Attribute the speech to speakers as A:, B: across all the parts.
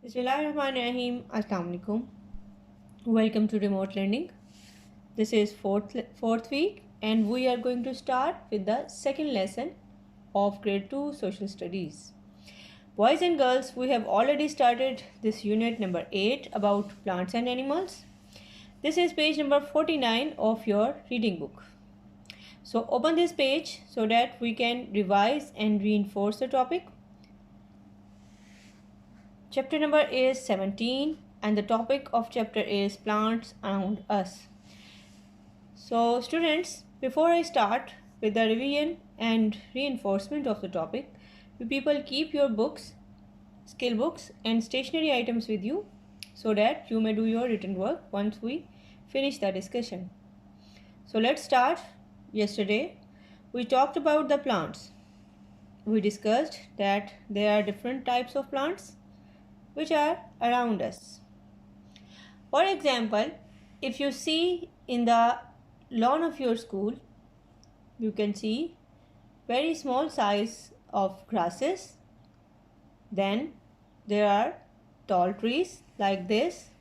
A: Bismillahirrahmanirrahim. Assalamu alaikum. Welcome to remote learning. This is fourth week, and we are going to start with the second lesson of grade 2 social studies. Boys and girls, we have already started this unit number 8 about plants and animals. This is page number 49 of your reading book. So open this page so that we can revise and reinforce the topic. Chapter number is 17 and the topic of chapter is plants around us. So students, before I start with the revision and reinforcement of the topic, you people keep your books, skill books and stationery items with you so that you may do your written work once we finish the discussion. So let's start. Yesterday we talked about the plants. We discussed that there are different types of plants which are around us. For example, if you see in the lawn of your school, you can see very small size of grasses. Then there are tall trees like this.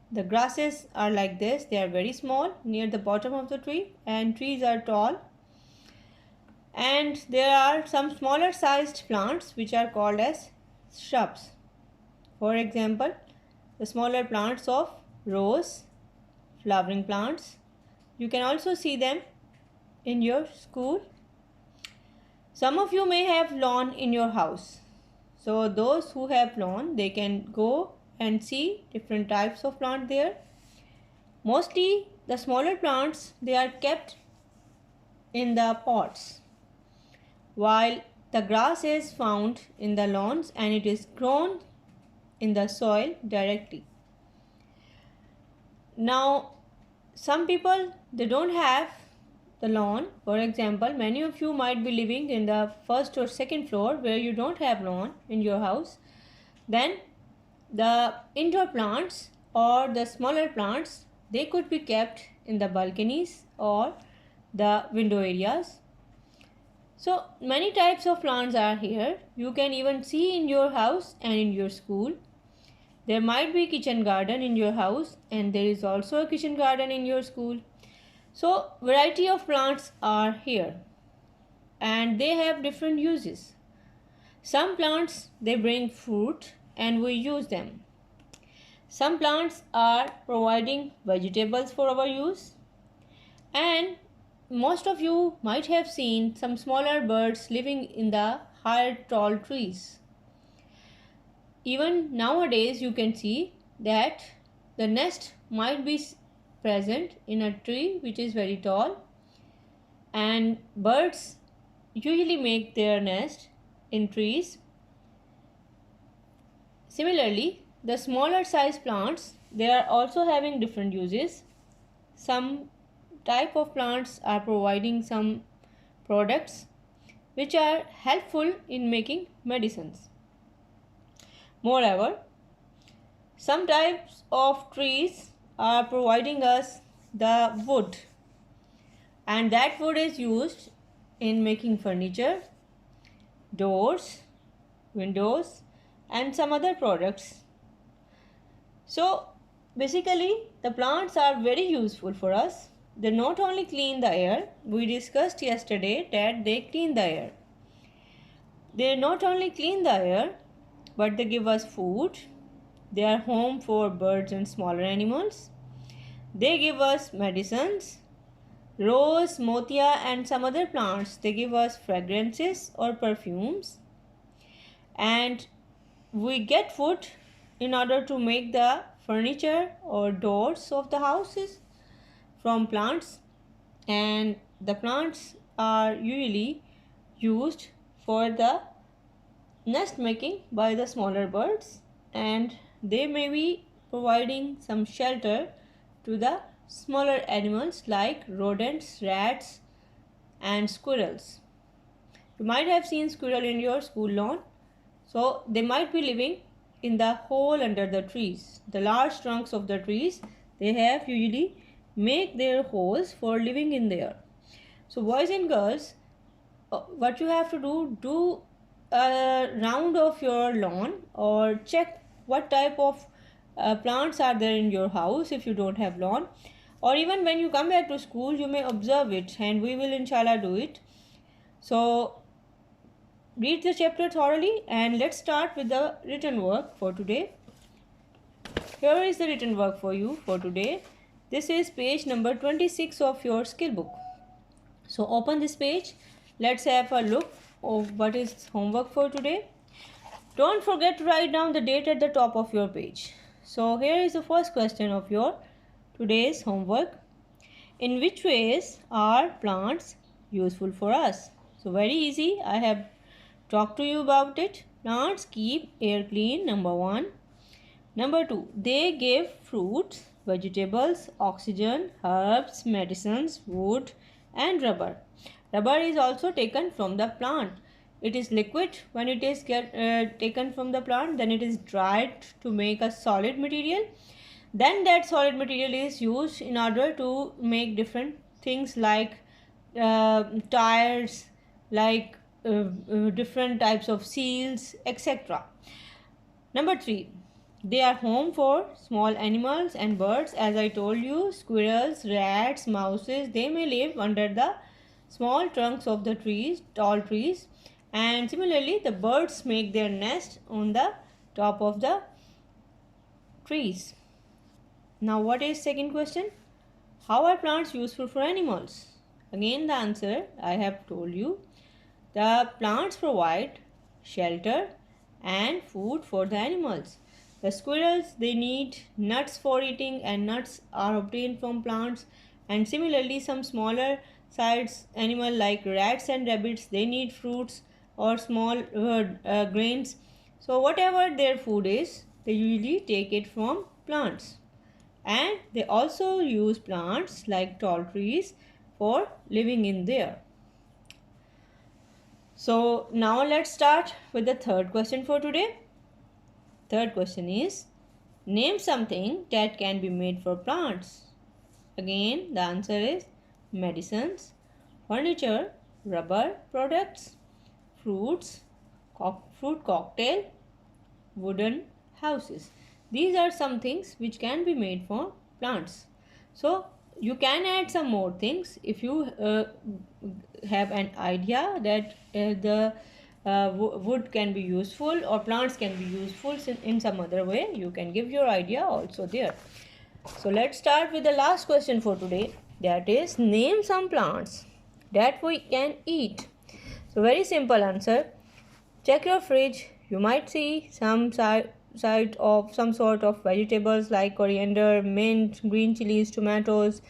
A: The grasses are like this, they are very small near the bottom of the tree, and trees are tall. And there are some smaller sized plants which are called as shrubs. For example, the smaller plants of rose, flowering plants. You can also see them in your school. Some of you may have lawn in your house. So those who have lawn, they can go and see different types of plant there. Mostly the smaller plants, they are kept in the pots, while the grass is found in the lawns and it is grown in the soil directly. Now some people, they don't have the lawn. For example, many of you might be living in the first or second floor where you don't have lawn in your house. Then the indoor plants or the smaller plants, they could be kept in the balconies or the window areas. So many types of plants are here. You can even see in your house and in your school. There might be kitchen garden in your house and there is also a kitchen garden in your school. So variety of plants are here and they have different uses. Some plants, they bring fruit and we use them. Some plants are providing vegetables for our use, and most of you might have seen some smaller birds living in the higher tall trees. Even nowadays you can see that the nest might be present in a tree which is very tall, and birds usually make their nest in trees. Similarly, the smaller size plants, they are also having different uses. Some type of plants are providing some products which are helpful in making medicines. Moreover, some types of trees are providing us the wood, and that wood is used in making furniture, doors, windows and some other products. So basically the plants are very useful for us. They not only clean the air, we discussed yesterday that they clean the air. They not only clean the air, but they give us food. They are home for birds and smaller animals. They give us medicines. Rose, motia and some other plants, they give us fragrances or perfumes. And we get wood in order to make the furniture or doors of the houses from plants, and the plants are usually used for the nest making by the smaller birds, and they may be providing some shelter to the smaller animals like rodents, rats and squirrels. You might have seen squirrel in your school lawn. So they might be living in the hole under the trees. The large trunks of the trees, they have usually make their holes for living in there. So boys and girls, what you have to do a round of your lawn or check what type of plants are there in your house if you don't have lawn, or even when you come back to school you may observe it, and we will inshallah do it. So read the chapter thoroughly, and let's start with the written work for today. Here is the written work for you for today. This is page number 26 of your skill book. So open this page. Let's have a look of what is homework for today. Don't forget to write down the date at the top of your page. So here is the first question of your today's homework. In which ways are plants useful for us? So very easy. I have talked to you about it. Plants keep air clean, number 1. Number 2, they give fruits, vegetables, oxygen, herbs, medicines, wood, and rubber. Rubber is also taken from the plant. It is liquid when it is taken from the plant, then it is dried to make a solid material. Then that solid material is used in order to make different things like tires, like different types of seals, etc. Number 3, they are home for small animals and birds. As I told you, squirrels, rats, mouses, they may live under the small trunks of the trees, tall trees. And similarly, the birds make their nest on the top of the trees. Now, what is second question? How are plants useful for animals? Again, the answer I have told you. The plants provide shelter and food for the animals. The squirrels, they need nuts for eating, and nuts are obtained from plants. And similarly, some smaller sized animal like rats and rabbits, they need fruits or small grains. So whatever their food is, they usually take it from plants. And they also use plants like tall trees for living in there. So now let's start with the third question for today. Third question is, name something that can be made for plants. Again, the answer is medicines, furniture, rubber products, fruits, fruit cocktail, wooden houses. These are some things which can be made for plants. So you can add some more things if you have an idea that the wood can be useful or plants can be useful in some other way. You can give your idea also there. So let's start with the last question for today, that is, name some plants that we can eat. So very simple answer. Check your fridge. You might see some side of some sort of vegetables like coriander, mint, green chilies, tomatoes,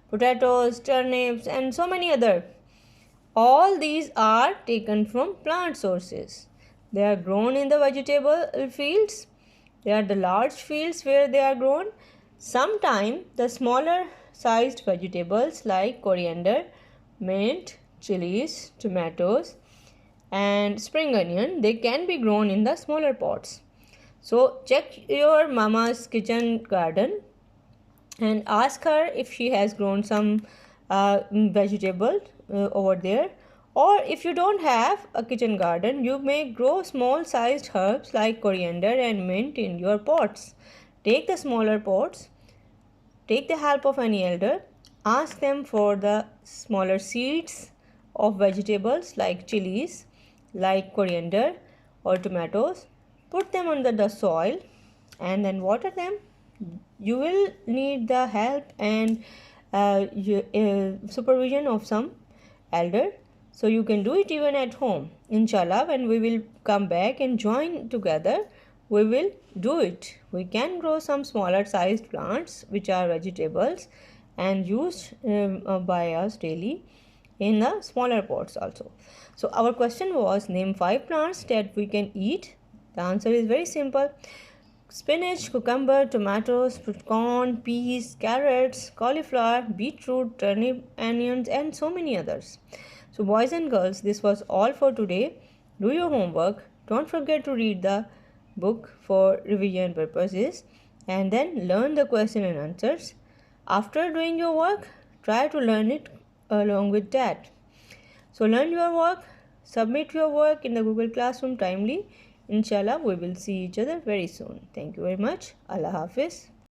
A: potatoes, turnips, and so many other. All these are taken from plant sources. They are grown in the vegetable fields. They are the large fields where they are grown. Sometimes the smaller sized vegetables like coriander, mint, chilies, tomatoes, and spring onion, they can be grown in the smaller pots. So check your mama's kitchen garden and ask her if she has grown some vegetable over there. Or if you don't have a kitchen garden, you may grow small sized herbs like coriander and mint in your pots. Take the smaller pots, take the help of any elder, ask them for the smaller seeds of vegetables like chilies, like coriander or tomatoes. Put them under the soil and then water them. You will need the help and supervision of some elder. So you can do it even at home. Inshallah, when we will come back and join together, we will do it. We can grow some smaller sized plants which are vegetables and used by us daily in the smaller pots also. So our question was, name 5 plants that we can eat. The answer is very simple. Spinach, cucumber, tomatoes, corn, peas, carrots, cauliflower, beetroot, turnip, onions, and so many others. So boys and girls, this was all for today. Do your homework. Don't forget to read the book for revision purposes and then learn the question and answers. After doing your work, try to learn it along with that. So learn your work, submit your work in the Google Classroom timely, Inshallah, we will see each other very soon. Thank you very much. Allah Hafiz.